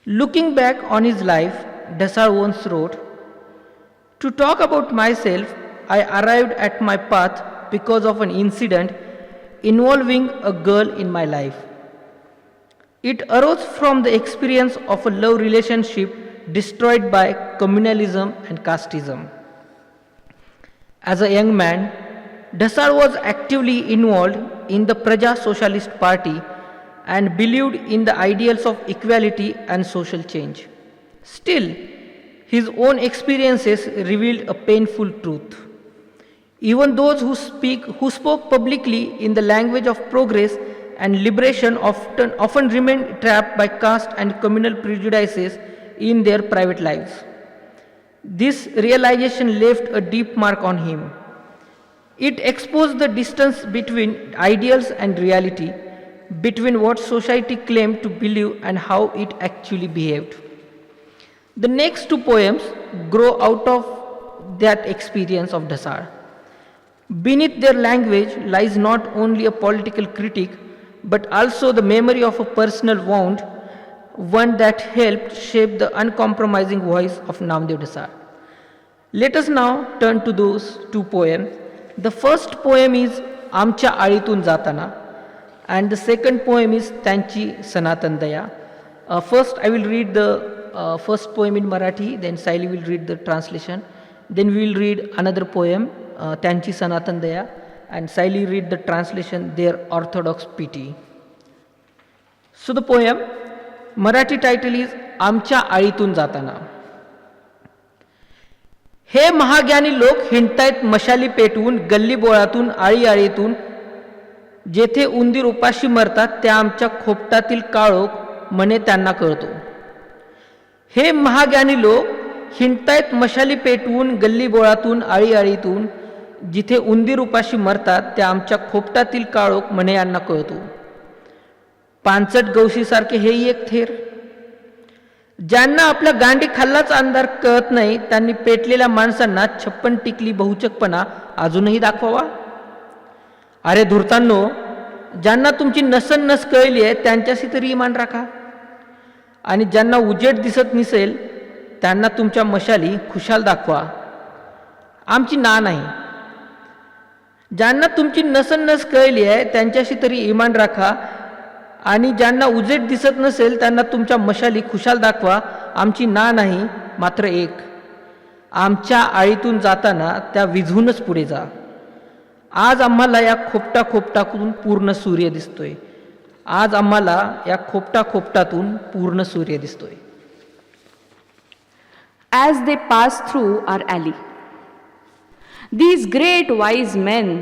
Looking back on his life, Dhasal once wrote, "To talk about myself, I arrived at my path because of an incident involving a girl in my life. It arose from the experience of a love relationship destroyed by communalism and casteism. As a young man, Dhasal was actively involved in the Praja Socialist Party and believed in the ideals of equality and social change. Still, his own experiences revealed a painful truth. Even those who spoke publicly in the language of progress and liberation often remained trapped by caste and communal prejudices in their private lives. This realization left a deep mark on him. It exposed the distance between ideals and reality, between what society claimed to believe and how it actually behaved. The next two poems grow out of that experience of Dhasal. Beneath their language lies not only a political critique, but also the memory of a personal wound, one that helped shape the uncompromising voice of Namdeo Dhasal. Let us now turn to those two poems. The first poem is Amcha Alitun Jatana, and the second poem is Tanchi Sanatan Daya. First, I will read the first poem in Marathi, then Sayali will read the translation. Then we will read another poem, Tanchi Sanatan Daya, and Sayali read the translation, Their Orthodox Pity. So the poem, Marathi title is Amcha Alitun Jatana. हे महाज्ञानी लोक हिंडतायत मशाली पेटवून गल्ली बोळातून आळी आळीतून, जेथे उंदीर उपाशी मरतात त्या आमच्या खोपटातील काळोख म्हणे त्यांना कळतो. हे महाज्ञानी लोक हिंडतायत मशाली पेटवून गल्ली बोळातून आळी आळीतून, जिथे उंदीर उपाशी मरतात त्या आमच्या खोपटातील काळोख म्हणे यांना कळतो. पानसट गवशीसारखे हेही एक थेर. ज्यांना आपल्या गांडी खाल्लाच अंधार कळत नाही, त्यांनी पेटलेल्या माणसांना 56 टिकली बहुचकपणा अजूनही दाखवावा. अरे धूर्तांनो, ज्यांना तुमची नसन नस कळली आहे त्यांच्याशी तरी इमान राखा, आणि ज्यांना उजेड दिसत नसेल त्यांना तुमच्या मशाली खुशाल दाखवा, आमची ना नाही. ज्यांना तुमची नसन नस कळली आहे त्यांच्याशी तरी इमान राखा, आणि ज्यांना उजेड दिसत नसेल त्यांना तुमच्या मशाली खुशाल दाखवा, आमची ना नाही मात्र एक. आमच्या आळीतून जाताना त्या विझूनच पुढे जा. आज आम्हाला या खोपटातून पूर्ण सूर्य दिसतोय. आज आम्हाला या खोपटातून पूर्ण सूर्य दिसतोय. As they pass through our alley, these great wise men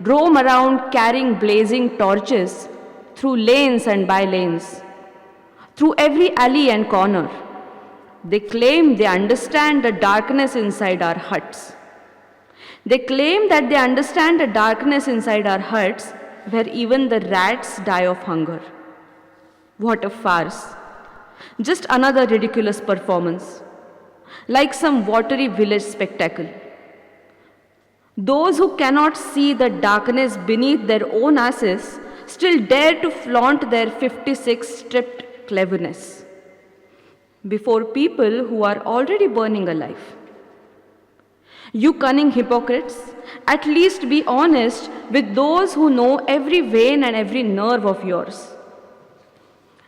roam around carrying blazing torches through lanes and by lanes, through every alley and corner. They claim they understand the darkness inside our huts. They claim that they understand the darkness inside our huts where even the rats die of hunger. What a farce. Just another ridiculous performance, like some watery village spectacle. Those who cannot see the darkness beneath their own asses still dare to flaunt their 56 stripped cleverness before people who are already burning alive. You cunning hypocrites, at least be honest with those who know every vein and every nerve of yours.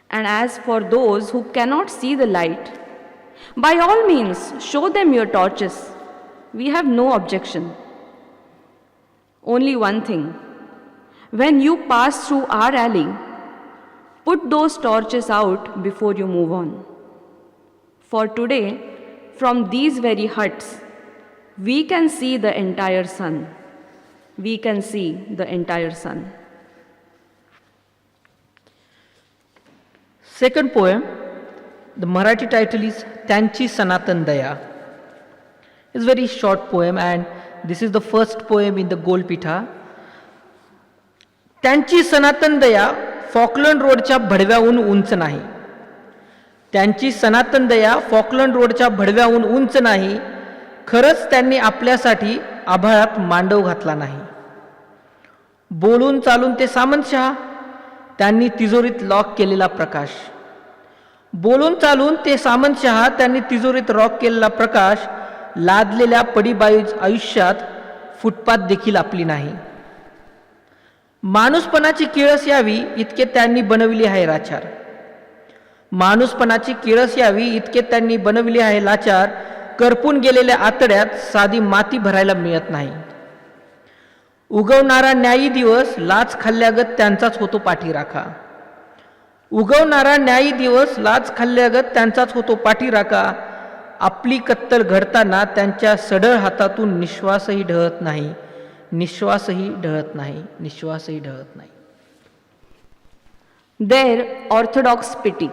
And as for those who cannot see the light, by all means show them your torches. We have no objection. Only one thing. When you pass through our alley, put those torches out before you move on. For today, from these very huts, we can see the entire sun. We can see the entire sun. Second poem, the Marathi title is Tanchi Sanatan Daya. It's a very short poem, and this is the first poem in the Golpitha. त्यांची सनातन दया Falkland रोडच्या भडव्याहून उंच नाही. त्यांची सनातन दया Falkland रोडच्या भडव्याहून उंच नाही. खरंच त्यांनी आपल्यासाठी आभाळात मांडव घातला नाही. बोलून चालून ते सामंतशहा, त्यांनी तिजोरीत लॉक केलेला प्रकाश. बोलून चालून ते सामंतशहा, त्यांनी तिजोरीत लॉक केलेला प्रकाश. लादलेल्या पडीबाईज आयुष्यात फुटपाथ देखील आपली नाही. माणूसपणाची किळस यावी इतके त्यांनी बनविली आहे लाचार. माणूसपणाची किळस यावी इतके त्यांनी बनविली आहे लाचार. करपून गेलेल्या आतड्यात साधी माती भरायला मिळत नाही. उगवणारा न्यायी दिवस लाच खाल्ल्यागत त्यांचाच होतो पाठीराखा. उगवणारा न्यायी दिवस लाच खाल्ल्यागत त्यांचाच होतो पाठीराखा. आपली कत्तल घडताना त्यांच्या सढळ हातातून निश्वासही ढळत नाही. निश्वासही ढळत नाही. निश्वासही ढळत नाही. their orthodox pity.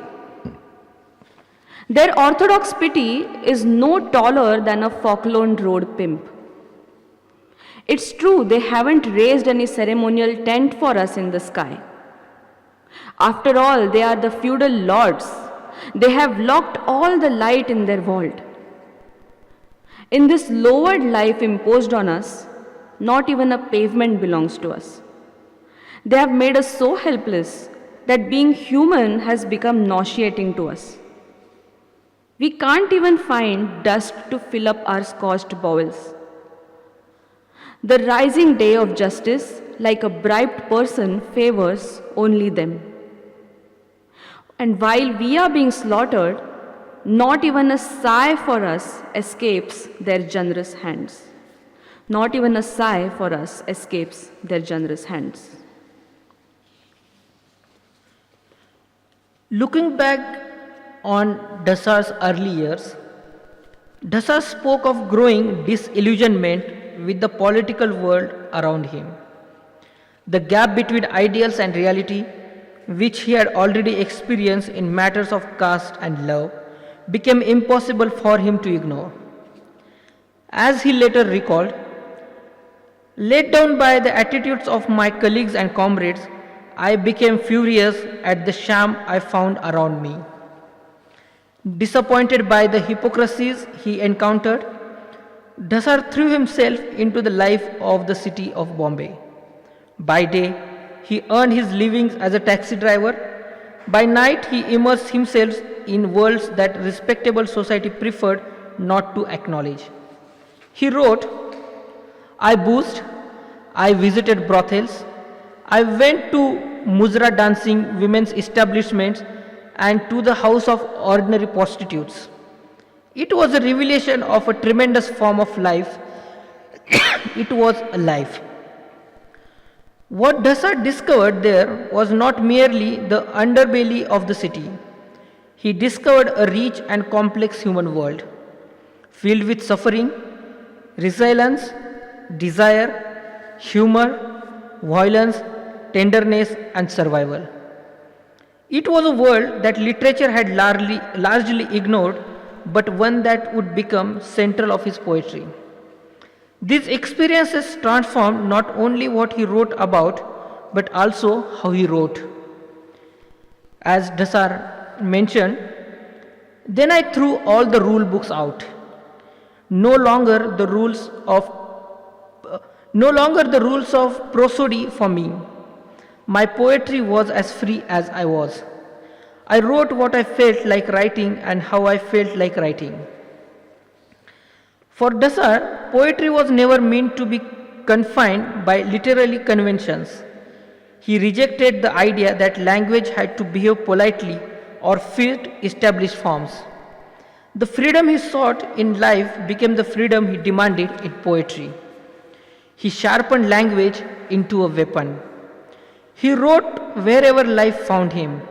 Their orthodox pity is no taller than a Falkland Road pimp. It's true, they haven't raised any ceremonial tent for us in the sky. After all, they are the feudal lords. They have locked all the light in their vault. In this lowered life imposed on us, not even a pavement belongs to us. They have made us so helpless that being human has become nauseating to us. We can't even find dust to fill up our scorched bowels. The rising day of justice, like a bribed person, favors only them. And while we are being slaughtered, not even a sigh for us escapes their generous hands. Not even a sigh for us escapes their generous hands. Looking back on Dhasal's early years, Dhasal spoke of growing disillusionment with the political world around him. The gap between ideals and reality, which he had already experienced in matters of caste and love, became impossible for him to ignore. As he later recalled, let down by the attitudes of my colleagues and comrades, I became furious at the sham I found around me. Disappointed by the hypocrisies he encountered, Dhasal threw himself into the life of the city of Bombay. By day, he earned his livings as a taxi driver. By night, he immersed himself in worlds that respectable society preferred not to acknowledge. He wrote, I boozed, I visited brothels, I went to muzra dancing women's establishments and to the house of ordinary prostitutes. It was a revelation of a tremendous form of life. It was a life. What Dhasal discovered there was not merely the underbelly of the city. He discovered a rich and complex human world, filled with suffering, resilience, desire, humor, violence, tenderness, and survival. It was a world that literature had largely ignored, but one that would become central of his poetry. These experiences transformed not only what he wrote about, but also how he wrote. As Dhasal mentioned, then I threw all the rule books out. No longer the rules of prosody for me. My poetry was as free as I was. I wrote what I felt like writing and how I felt like writing. For Dhasal, poetry was never meant to be confined by literary conventions. He rejected the idea that language had to behave politely or fit established forms. The freedom he sought in life became the freedom he demanded in poetry. He sharpened language into a weapon. He wrote wherever life found him.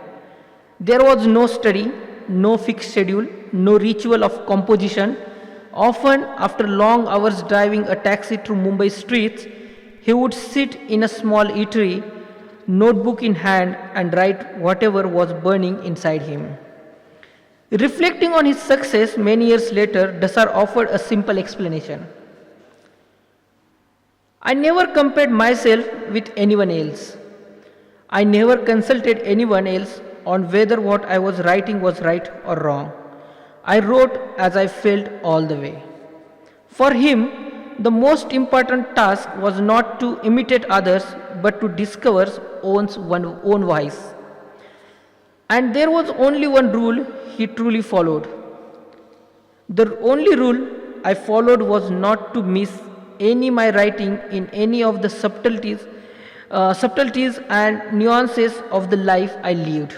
There was no study, no fixed schedule, no ritual of composition. Often, after long hours driving a taxi through Mumbai streets, he would sit in a small eatery, notebook in hand, and write whatever was burning inside him. Reflecting on his success many years later, Dhasal offered a simple explanation. I never compared myself with anyone else. I never consulted anyone else on whether what I was writing was right or wrong. I wrote as I felt all the way. For him, the most important task was not to imitate others, but to discover one's own voice. And there was only one rule he truly followed. The only rule I followed was not to miss any my writing in any of the subtleties and nuances of the life I lived.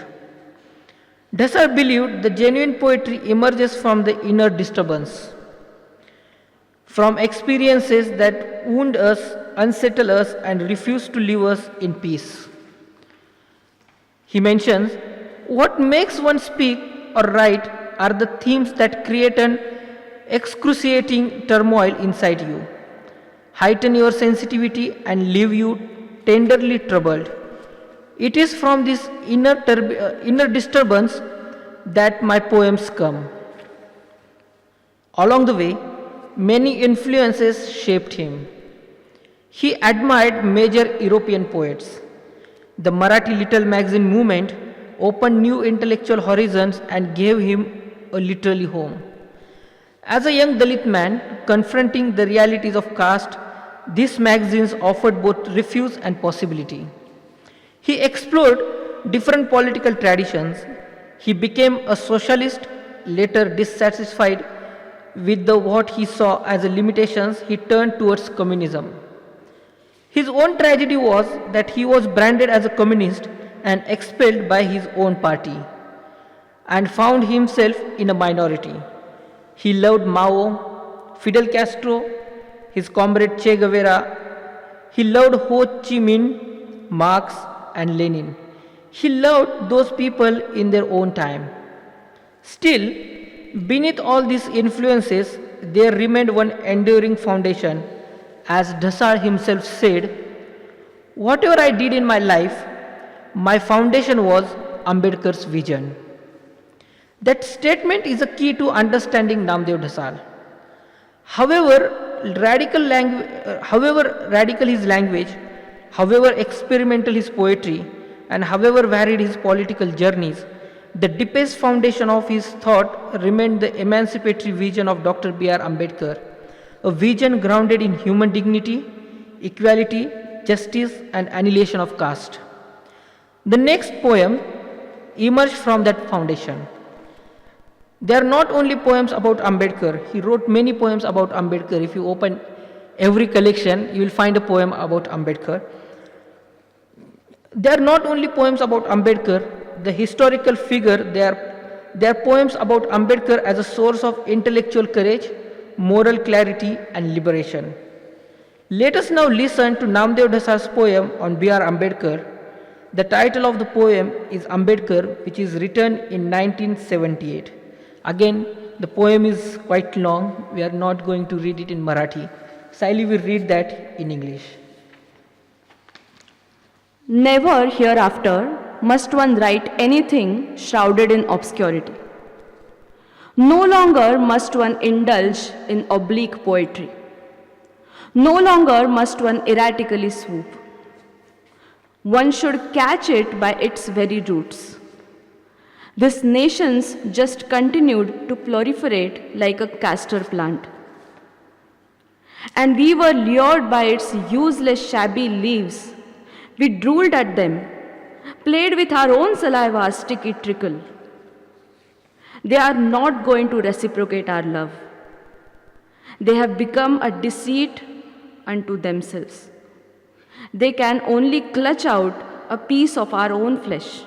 Dhasal believed the genuine poetry emerges from the inner disturbance, from experiences that wound us, unsettle us, and refuse to leave us in peace. He mentions, what makes one speak or write are the themes that create an excruciating turmoil inside you, heighten your sensitivity, and leave you tenderly troubled. It is from this inner disturbance that my poems come. Along the way, many influences shaped him. He admired major European poets. The Marathi Little Magazine movement opened new intellectual horizons and gave him a literary home. As a young Dalit man confronting the realities of caste, these magazines offered both refuge and possibility. He explored different political traditions. He became a socialist, later dissatisfied with what he saw as the limitations, he turned towards communism. His own tragedy was that he was branded as a communist and expelled by his own party and found himself in a minority. He loved Mao, Fidel Castro, his comrade Che Guevara. He loved Ho Chi Minh, Marx, and Lenin. He loved those people in their own time. Still, beneath all these influences, there remained one enduring foundation. As Dhasal himself said, "Whatever I did in my life, my foundation was Ambedkar's vision." That statement is a key to understanding Namdeo Dhasal. However radical his language, however experimental his poetry, and however varied his political journeys, the deepest foundation of his thought remained the emancipatory vision of Dr. B.R. Ambedkar, a vision grounded in human dignity, equality, justice, and annihilation of caste. The next poem emerged from that foundation. They are not only poems about Ambedkar. He wrote many poems about Ambedkar. If you open every collection, you will find a poem about Ambedkar. They are not only poems about Ambedkar, the historical figure, they are poems about Ambedkar as a source of intellectual courage, moral clarity, and liberation. Let us now listen to Namdeo Dhasal's poem on B.R. Ambedkar. The title of the poem is Ambedkar, which is written in 1978. Again, the poem is quite long. We are not going to read it in Marathi. Sayali will read that in English. Never hereafter must one write anything shrouded in obscurity. No longer must one indulge in oblique poetry. No longer must one erratically swoop. One should catch it by its very roots. This nation's just continued to proliferate like a castor plant. And we were lured by its useless shabby leaves. We drooled at them, played with our own saliva's sticky trickle. They are not going to reciprocate our love. They have become a deceit unto themselves. They can only clutch out a piece of our own flesh.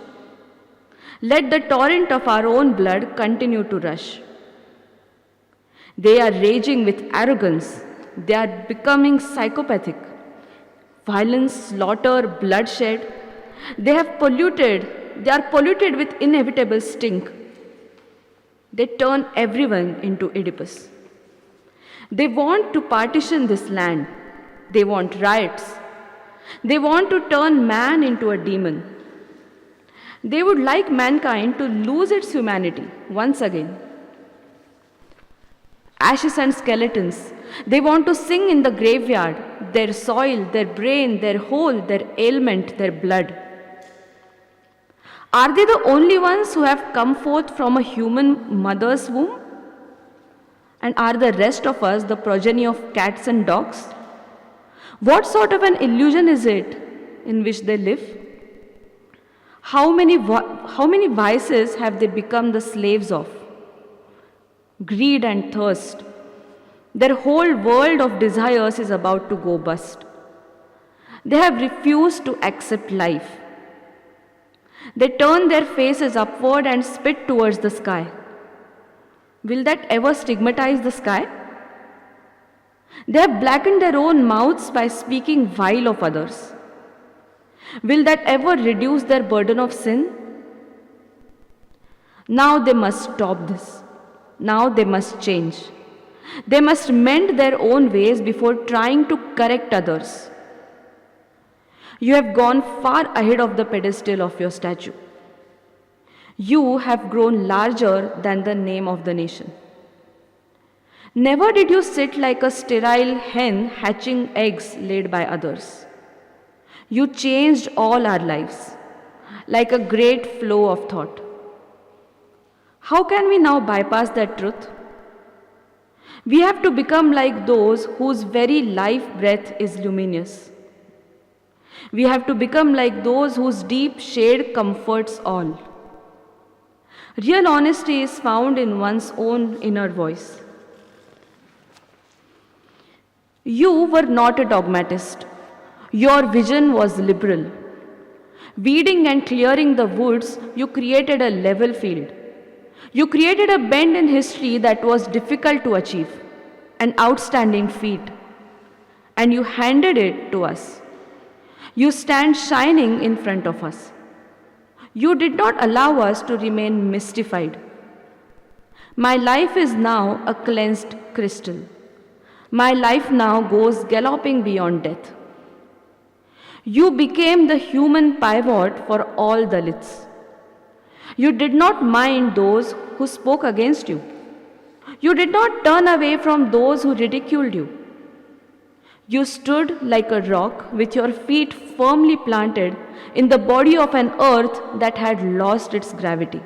Let the torrent of our own blood continue to rush. They are raging with arrogance. They are becoming psychopathic. Violence, slaughter, bloodshed. They are polluted with inevitable stink. They turn everyone into Oedipus. They want to partition this land. They want riots. They want to turn man into a demon. They would like mankind to lose its humanity once again. Ashes and skeletons. They want to sing in the graveyard, their soil, their brain, their whole, their ailment, their blood. Are they the only ones who have come forth from a human mother's womb? And are the rest of us the progeny of cats and dogs? What sort of an illusion is it in which they live? How many vices have they become the slaves of? Greed and thirst. Their whole world of desires is about to go bust. They have refused to accept life. They turn their faces upward and spit towards the sky. Will that ever stigmatize the sky? They have blackened their own mouths by speaking vile of others. Will that ever reduce their burden of sin? Now they must stop this. Now they must change. They must mend their own ways before trying to correct others. You have gone far ahead of the pedestal of your statue. You have grown larger than the name of the nation. Never did you sit like a sterile hen hatching eggs laid by others. You changed all our lives, like a great flow of thought. How can we now bypass that truth? We have to become like those whose very life breath is luminous. We have to become like those whose deep shade comforts all. Real honesty is found in one's own inner voice. You were not a dogmatist. Your vision was liberal. Weeding and clearing the woods, you created a level field. You created a bend in history that was difficult to achieve, an outstanding feat, and you handed it to us. You stand shining in front of us. You did not allow us to remain mystified. My life is now a cleansed crystal. My life now goes galloping beyond death. You became the human pivot for all Dalits. You did not mind those who spoke against you. You did not turn away from those who ridiculed you. You stood like a rock with your feet firmly planted in the body of an earth that had lost its gravity.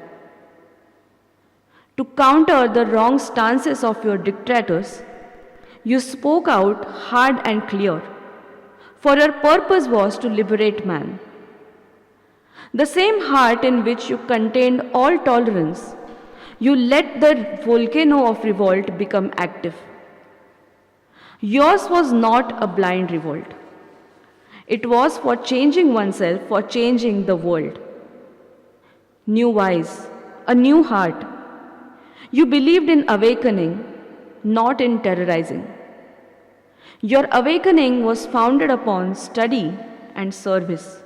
To counter the wrong stances of your dictators, you spoke out hard and clear, for your purpose was to liberate man. The same heart in which you contained all tolerance, you let the volcano of revolt become active. Yours was not a blind revolt. It was for changing oneself, for changing the world. New eyes, a new heart. You believed in awakening, not in terrorizing. Your awakening was founded upon study and service.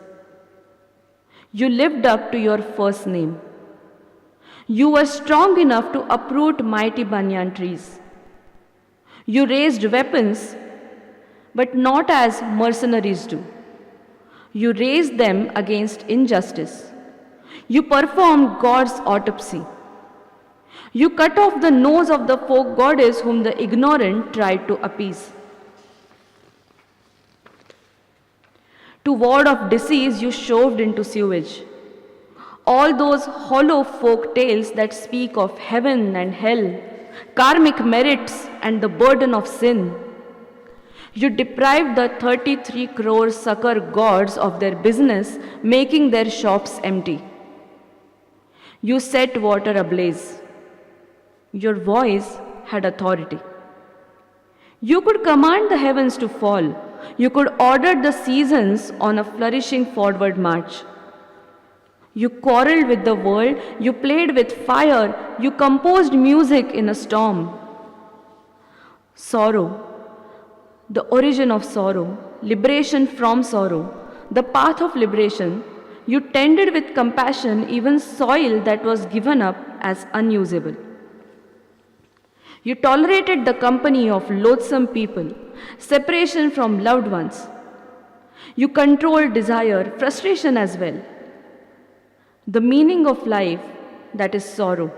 You lived up to your first name. You were strong enough to uproot mighty banyan trees. You raised weapons, but not as mercenaries do. You raised them against injustice. You performed God's autopsy. You cut off the nose of the folk goddess whom the ignorant tried to appease. To ward off disease, you shoved into sewage. All those hollow folk tales that speak of heaven and hell, karmic merits and the burden of sin. You deprived the 33 crore sucker gods of their business, making their shops empty. You set water ablaze. Your voice had authority. You could command the heavens to fall. You could order the seasons on a flourishing forward march. You quarreled with the world. You played with fire. You composed music in a storm. Sorrow, the origin of sorrow, liberation from sorrow, the path of liberation, you tended with compassion even soil that was given up as unusable. You tolerated the company of loathsome people, separation from loved ones. You controlled desire, frustration as well. The meaning of life, that is sorrow.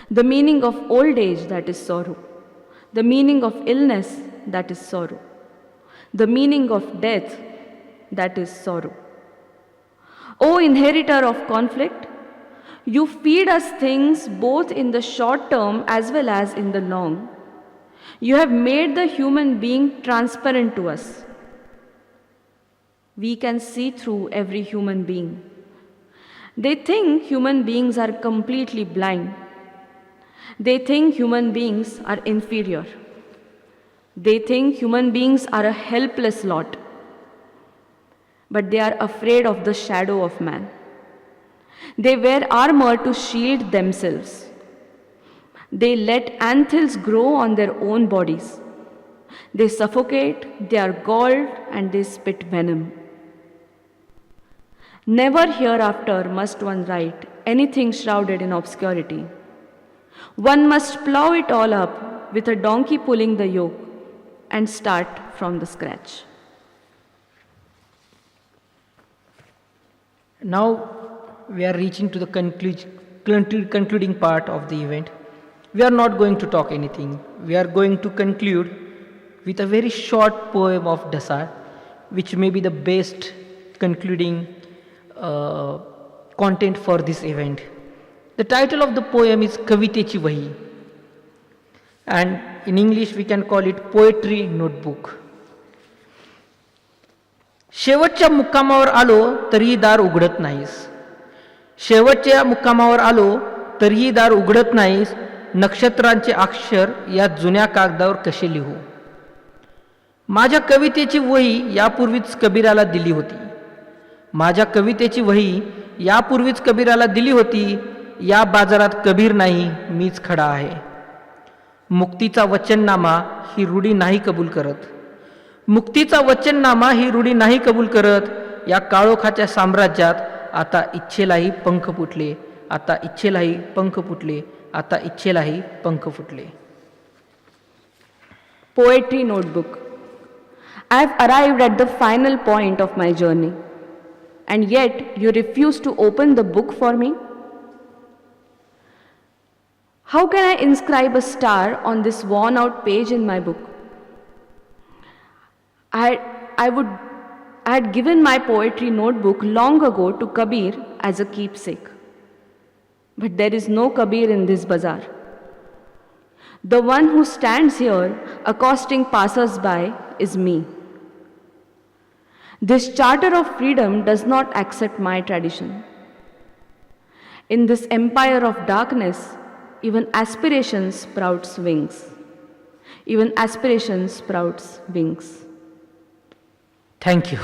The meaning of old age, that is sorrow. The meaning of illness, that is sorrow. The meaning of death, that is sorrow. O inheritor of conflict, you feed us things both in the short term as well as in the long. You have made the human being transparent to us. We can see through every human being. They think human beings are completely blind. They think human beings are inferior. They think human beings are a helpless lot. But they are afraid of the shadow of man. They wear armor to shield themselves. They let anthills grow on their own bodies. They suffocate, they are galled, and they spit venom. Never hereafter must one write anything shrouded in obscurity. One must plow it all up with a donkey pulling the yoke and start from the scratch. Now we are reaching to the concluding part of the event. We are not going to talk anything. We are going to conclude with a very short poem of Dhasal, which may be the best concluding content for this event. The title of the poem is Kavitechi Wahi, and in English we can call it Poetry Notebook. शेवटच्या मुक्कामावर आलो तरीही दार उघडत नाहीस. शेवटच्या मुक्कामावर आलो तरीही दार उघडत नाहीस. नक्षत्रांचे अक्षर या जुन्या कागदावर कसे लिहू. माझ्या कवितेची वही यापूर्वीच कबीराला दिली होती. माझ्या कवितेची वही यापूर्वीच कबीराला दिली होती. या बाजारात कबीर नाही, मीच खडा आहे. मुक्तीचा वचननामा ही रूढी नाही कबूल करत. मुक्तीचा वचननामा ही रूढी नाही कबूल करत. या काळोखाच्या साम्राज्यात आता इच्छेलाही पंख फुटले. आता इच्छेलाही पंख फुटले. आता इच्छेलाही पंख फुटले. Poetry notebook. I have arrived at the final point of my journey, and yet you refuse to open the book for me? How can I inscribe a star on this worn out page in my book? I had given my poetry notebook long ago to Kabir as a keepsake. But there is no Kabir in this bazaar. The one who stands here accosting passers-by is me. This charter of freedom does not accept my tradition. In this empire of darkness, even aspiration sprouts wings. Even aspiration sprouts wings. Thank you.